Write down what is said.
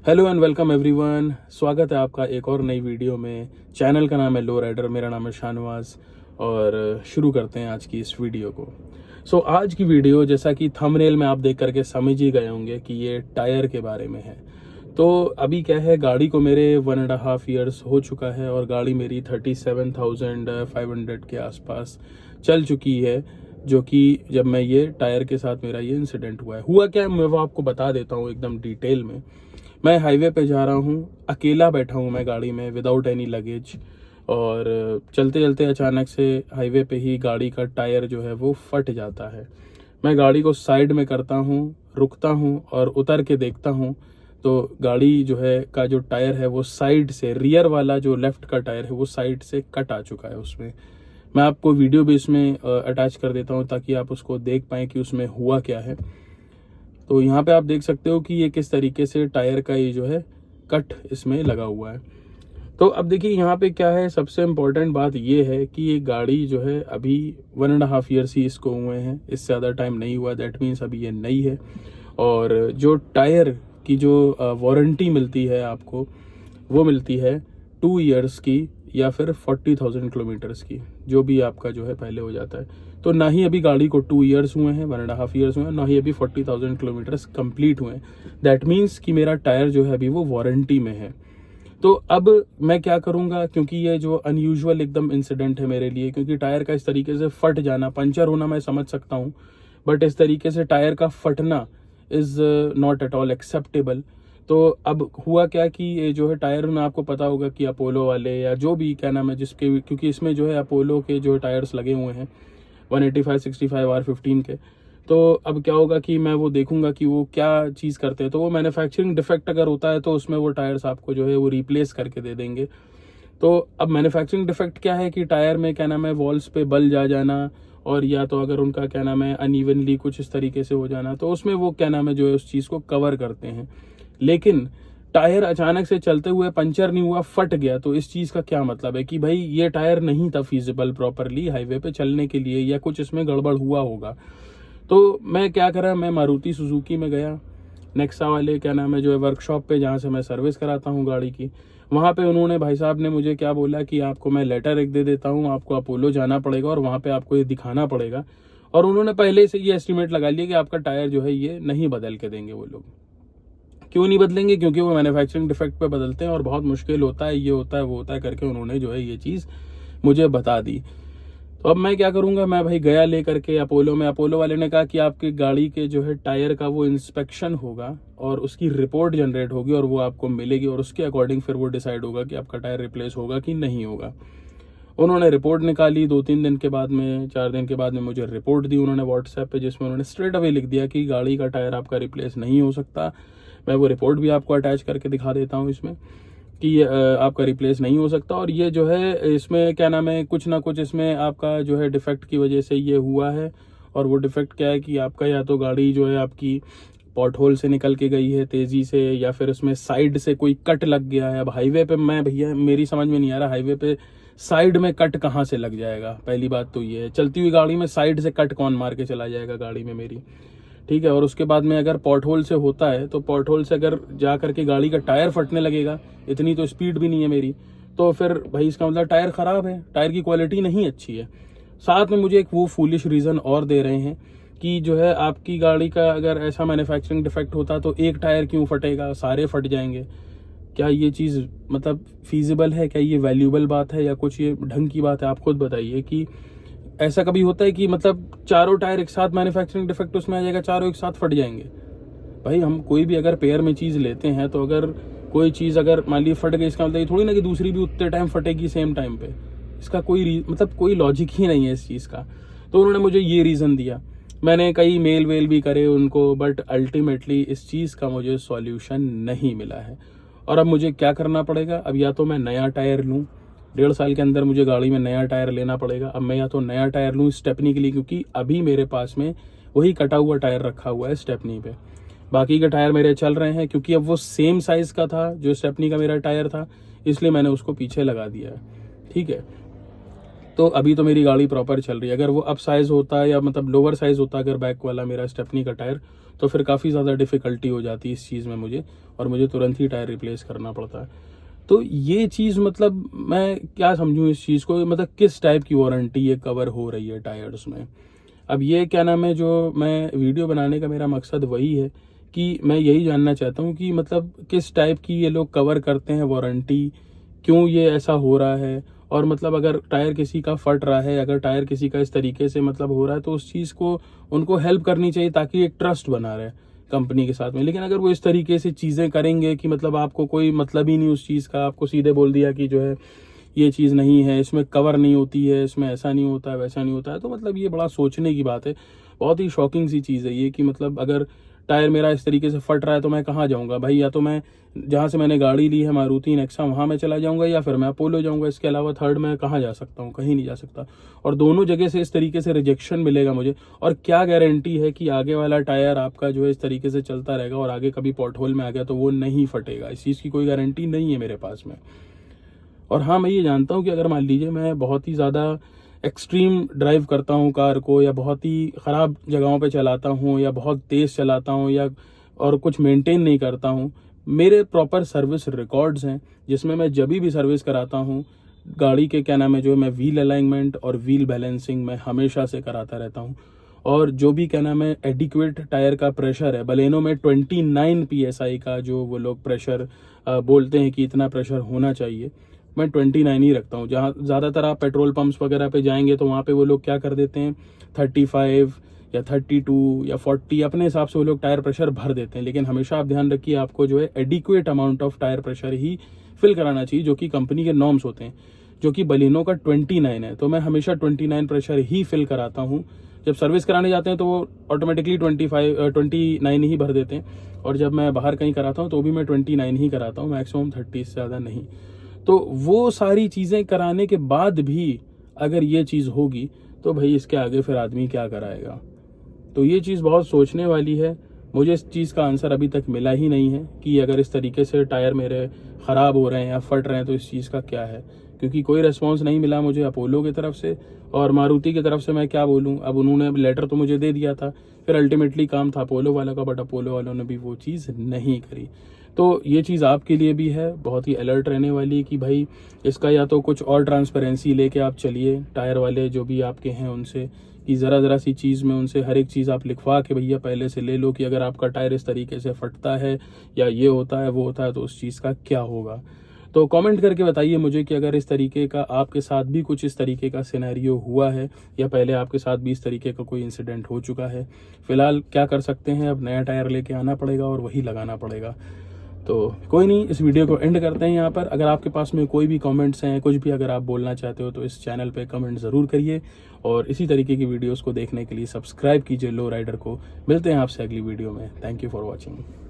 Hello and welcome everyone. स्वागत है आपका एक और नई वीडियो में। चैनल का नाम है लो राइडर, मेरा नाम है शाहनवाज और शुरू करते हैं आज की इस वीडियो को। आज की वीडियो जैसा कि थंबनेल में आप देख करके समझ ही गए होंगे कि ये टायर के बारे में है। तो अभी क्या है, गाड़ी को मेरे 1.5 ईयर्स हो चुका है और गाड़ी मेरी 37,500 के आसपास चल चुकी है, जो कि जब मैं ये टायर के साथ मेरा ये इंसिडेंट हुआ क्या है मैं वो आपको बता देता हूँ एकदम डिटेल में। मैं हाईवे पे जा रहा हूँ, अकेला बैठा हूँ मैं गाड़ी में विदाउट एनी लगेज, और चलते चलते अचानक से हाईवे पे ही गाड़ी का टायर जो है वो फट जाता है। मैं गाड़ी को साइड में करता हूँ, रुकता हूँ और उतर के देखता हूँ तो गाड़ी जो है का जो टायर है वो साइड से, रियर वाला जो लेफ्ट का टायर है वो साइड से कट आ चुका है उसमें। मैं आपको वीडियो भी इसमें अटैच कर देता हूँ ताकि आप उसको देख पाएँ कि उसमें हुआ क्या है। तो यहाँ पे आप देख सकते हो कि ये किस तरीके से टायर का ये जो है कट इसमें लगा हुआ है। तो अब देखिए यहाँ पे क्या है, सबसे इम्पोर्टेंट बात ये है कि ये गाड़ी जो है अभी 1.5 ईयर्स ही इसको हुए हैं, इससे ज़्यादा टाइम नहीं हुआ। दैट मीन्स अभी ये नई है। और जो टायर की जो वारंटी मिलती है आपको, वो मिलती है 2 ईयर्स की या फिर 40,000 किलोमीटर्स की, जो भी आपका जो है पहले हो जाता है। तो ना ही अभी गाड़ी को 2 ईयर्स हुए हैं, 1.5 ईयर्स हुए हैं, ना ही अभी 40,000 किलोमीटर्स कंप्लीट हुए हैं। दैट मीन्स कि मेरा टायर जो है अभी वो वारंटी में है। तो अब मैं क्या करूंगा, क्योंकि ये जो अनयूजुअल एकदम इंसिडेंट है मेरे लिए, क्योंकि टायर का इस तरीके से फट जाना, पंचर होना मैं समझ सकता हूँ, बट इस तरीके से टायर का फटना is not at all acceptable. तो अब हुआ क्या कि ये जो है टायर में, आपको पता होगा कि अपोलो वाले या जो भी क्या नाम है जिसके, क्योंकि इसमें जो है अपोलो के जो टायर्स लगे हुए हैं 185, 65, R15 के। तो अब क्या होगा कि मैं वो देखूंगा कि वो क्या चीज़ करते हैं। तो वो मैन्युफैक्चरिंग डिफेक्ट अगर होता है तो उसमें वो टायर्स आपको जो है वो रिप्लेस करके दे देंगे। तो अब मैन्युफैक्चरिंग डिफेक्ट क्या है कि टायर में क्या नाम है वॉल्स पे बल जा जाना, और या तो अगर उनका क्या नाम है अनइवनली कुछ इस तरीके से हो जाना, तो उसमें वो क्या नाम है जो है उस चीज़ को कवर करते हैं। लेकिन टायर अचानक से चलते हुए पंचर नहीं हुआ, फट गया, तो इस चीज़ का क्या मतलब है कि भाई ये टायर नहीं था फीजिबल प्रॉपरली हाईवे पे चलने के लिए, या कुछ इसमें गड़बड़ हुआ होगा। तो मैं क्या करा, मैं मारुति सुजुकी में गया, नेक्सा वाले क्या नाम है जो है वर्कशॉप पे, जहाँ से मैं सर्विस कराता हूँ गाड़ी की। वहाँ पे उन्होंने, भाई साहब ने मुझे क्या बोला कि आपको मैं लेटर एक दे देता हूँ, आपको अपोलो जाना पड़ेगा और वहाँ पे आपको ये दिखाना पड़ेगा। और उन्होंने पहले से ये एस्टिमेट लगा लिया कि आपका टायर जो है ये नहीं बदल के देंगे वो लोग। क्यों नहीं बदलेंगे? क्योंकि वो मैन्युफैक्चरिंग डिफेक्ट पे बदलते हैं और बहुत मुश्किल होता है, ये होता है वो होता है करके उन्होंने जो है ये चीज़ मुझे बता दी। तो अब मैं क्या करूंगा, मैं भाई गया ले करके अपोलो में। अपोलो वाले ने कहा कि आपकी गाड़ी के जो है टायर का वो इंस्पेक्शन होगा और उसकी रिपोर्ट जनरेट होगी और वो आपको मिलेगी, और उसके अकॉर्डिंग फिर वो डिसाइड होगा कि आपका टायर रिप्लेस होगा कि नहीं होगा। उन्होंने रिपोर्ट निकाली 2-3 दिन के बाद में, 4 दिन के बाद में मुझे रिपोर्ट दी उन्होंने व्हाट्सएप पे, जिसमें उन्होंने स्ट्रेट अवे लिख दिया कि गाड़ी का टायर आपका रिप्लेस नहीं हो सकता। मैं वो रिपोर्ट भी आपको अटैच करके दिखा देता हूँ इसमें कि ये आपका रिप्लेस नहीं हो सकता। और ये जो है इसमें क्या नाम है, कुछ ना कुछ इसमें आपका जो है डिफेक्ट की वजह से ये हुआ है। और वो डिफेक्ट क्या है कि आपका या तो गाड़ी जो है आपकी पॉट होल से निकल के गई है तेजी से, या फिर उसमें साइड से कोई कट लग गया है। अब हाईवे पे मैं, भैया मेरी समझ में नहीं आ रहा, हाईवे पे साइड में कट कहाँ से लग जाएगा? पहली बात तो ये है, चलती हुई गाड़ी में साइड से कट कौन मार के चला जाएगा गाड़ी में मेरी? ठीक है। और उसके बाद में अगर पॉट होल से होता है तो पॉट होल से अगर जा करके गाड़ी का टायर फटने लगेगा, इतनी तो स्पीड भी नहीं है मेरी, तो फिर भाई इसका मतलब टायर खराब है, टायर की क्वालिटी नहीं अच्छी है। साथ में मुझे एक वो फूलिश रीज़न और दे रहे हैं कि जो है आपकी गाड़ी का अगर ऐसा मैन्युफैक्चरिंग डिफेक्ट होता तो एक टायर क्यों फटेगा, सारे फट जाएंगे? क्या ये चीज़ मतलब फीजिबल है? क्या ये वैल्यूबल बात है या कुछ ये ढंग की बात है? आप खुद बताइए कि ऐसा कभी होता है कि मतलब चारों टायर एक साथ मैन्युफैक्चरिंग डिफेक्ट उसमें आ जाएगा, चारों एक साथ फट जाएंगे? भाई हम कोई भी अगर पेयर में चीज़ लेते हैं तो अगर कोई चीज़ अगर मान ली फट गई, इसका मतलब ये थोड़ी ना कि दूसरी भी उतने टाइम फटेगी सेम टाइम पे। इसका कोई मतलब कोई लॉजिक ही नहीं है इस चीज़ का। तो उन्होंने मुझे ये रीज़न दिया। मैंने कई मेल वेल भी करे उनको, बट अल्टीमेटली इस चीज़ का मुझे सॉल्यूशन नहीं मिला है। और अब मुझे क्या करना पड़ेगा? अब या तो मैं नया टायर लूँ, 1.5 साल के अंदर मुझे गाड़ी में नया टायर लेना पड़ेगा। अब मैं या तो नया टायर लूँ स्टेपनी के लिए, क्योंकि अभी मेरे पास में वही कटा हुआ टायर रखा हुआ है स्टेपनी पे। बाकी के टायर मेरे चल रहे हैं, क्योंकि अब वो सेम साइज़ का था जो स्टेपनी का मेरा टायर था, इसलिए मैंने उसको पीछे लगा दिया है। ठीक है। तो अभी तो मेरी गाड़ी प्रॉपर चल रही है। अगर वो अप साइज़ होता या मतलब लोअर साइज़ होता अगर बैक वाला मेरा स्टेपनी का टायर, तो फिर काफ़ी ज़्यादा डिफ़िकल्टी हो जाती है इस चीज़ में मुझे, और मुझे तुरंत ही टायर रिप्लेस करना पड़ता है। तो ये चीज़ मतलब मैं क्या समझूँ इस चीज़ को, मतलब किस टाइप की वारंटी ये कवर हो रही है टायर्स में। अब ये क्या नाम है, जो मैं वीडियो बनाने का मेरा मकसद वही है कि मैं यही जानना चाहता हूँ कि मतलब किस टाइप की ये लोग कवर करते हैं वारंटी, क्यों ये ऐसा हो रहा है, और मतलब अगर टायर किसी का फट रहा है, अगर टायर किसी का इस तरीके से मतलब हो रहा है, तो उस चीज़ को उनको हेल्प करनी चाहिए ताकि एक ट्रस्ट बना रहे कंपनी के साथ में। लेकिन अगर वो इस तरीके से चीज़ें करेंगे कि मतलब आपको कोई मतलब ही नहीं उस चीज़ का, आपको सीधे बोल दिया कि जो है ये चीज़ नहीं है, इसमें कवर नहीं होती है, इसमें ऐसा नहीं होता है, वैसा नहीं होता है, तो मतलब ये बड़ा सोचने की बात है। बहुत ही शॉकिंग सी चीज़ है ये कि मतलब अगर टायर मेरा इस तरीके से फट रहा है तो मैं कहाँ जाऊँगा भाई? या तो मैं जहाँ से मैंने गाड़ी ली है मारुति नेक्सा, वहाँ मैं चला जाऊँगा, या फिर मैं अपोलो जाऊँगा। इसके अलावा थर्ड मैं कहाँ जा सकता हूँ? कहीं नहीं जा सकता। और दोनों जगह से इस तरीके से रिजेक्शन मिलेगा मुझे, और क्या गारंटी है कि आगे वाला टायर आपका जो है इस तरीके से चलता रहेगा और आगे कभी पॉट होल में आ गया तो वो नहीं फटेगा? इस चीज़ की कोई गारंटी नहीं है मेरे पास में। और हाँ, मैं ये जानता हूँ कि अगर मान लीजिए मैं बहुत ही ज़्यादा एक्सट्रीम ड्राइव करता हूँ कार को, या बहुत ही ख़राब जगहों पे चलाता हूँ, या बहुत तेज़ चलाता हूँ, या और कुछ मेंटेन नहीं करता हूँ, मेरे प्रॉपर सर्विस रिकॉर्ड्स हैं जिसमें मैं जब भी सर्विस कराता हूँ गाड़ी के क्या नाम है, जो मैं व्हील अलाइनमेंट और व्हील बैलेंसिंग मैं हमेशा से कराता रहता हूँ। और जो भी क्या नाम है एडिक्वेट टायर का प्रेशर है, बलेनो में 29 PSI का जो वो लोग प्रेशर बोलते हैं कि इतना प्रेशर होना चाहिए, मैं 29 ही रखता हूँ। जहाँ ज़्यादातर आप पेट्रोल पंप्स वगैरह पे जाएंगे तो वहाँ पे वो लोग क्या कर देते हैं 35 या 32 या 40 अपने हिसाब से वो लोग टायर प्रेशर भर देते हैं। लेकिन हमेशा आप ध्यान रखिए, आपको जो है adequate amount of tyre pressure ही फिल कराना चाहिए, जो कि कंपनी के नॉर्म्स होते हैं, जो कि बलिनो का 29 है। तो मैं हमेशा 29 प्रेशर ही फिल कराता हूँ। जब सर्विस कराने जाते हैं तो वो ऑटोमेटिकली 29 ही भर देते हैं, और जब मैं बाहर कहीं कराता हूँ तो भी मैं 29 ही कराता हूँ, मैक्सिमम 30 से ज़्यादा नहीं। तो वो सारी चीज़ें कराने के बाद भी अगर ये चीज़ होगी तो भाई इसके आगे फिर आदमी क्या कराएगा? तो ये चीज़ बहुत सोचने वाली है। मुझे इस चीज़ का आंसर अभी तक मिला ही नहीं है कि अगर इस तरीके से टायर मेरे ख़राब हो रहे हैं या फट रहे हैं तो इस चीज़ का क्या है, क्योंकि कोई रिस्पॉन्स नहीं मिला मुझे अपोलो की तरफ से, और मारुति की तरफ से मैं क्या बोलूँ। अब उन्होंने लेटर तो मुझे दे दिया था, फिर अल्टीमेटली काम था अपोलो वालों का, बट अपोलो वालों ने भी वो चीज़ नहीं करी। तो ये चीज़ आपके लिए भी है बहुत ही अलर्ट रहने वाली कि भाई इसका या तो कुछ और ट्रांसपेरेंसी लेके आप चलिए टायर वाले जो भी आपके हैं उनसे, कि ज़रा सी चीज़ में उनसे हर एक चीज़ आप लिखवा के भैया पहले से ले लो कि अगर आपका टायर इस तरीके से फटता है या ये होता है वो होता है तो उस चीज़ का क्या होगा। तो कमेंट करके बताइए मुझे कि अगर इस तरीके का आपके साथ भी कुछ इस तरीके का सिनेरियो हुआ है, या पहले आपके साथ भी इस तरीके का कोई इंसिडेंट हो चुका है। फिलहाल क्या कर सकते हैं, अब नया टायर लेके आना पड़ेगा और वही लगाना पड़ेगा। तो कोई नहीं, इस वीडियो को एंड करते हैं यहाँ पर। अगर आपके पास में कोई भी कमेंट्स हैं, कुछ भी अगर आप बोलना चाहते हो तो इस चैनल पे कमेंट ज़रूर करिए, और इसी तरीके की वीडियोस को देखने के लिए सब्सक्राइब कीजिए लो राइडर को। मिलते हैं आपसे अगली वीडियो में। Thank you for watching.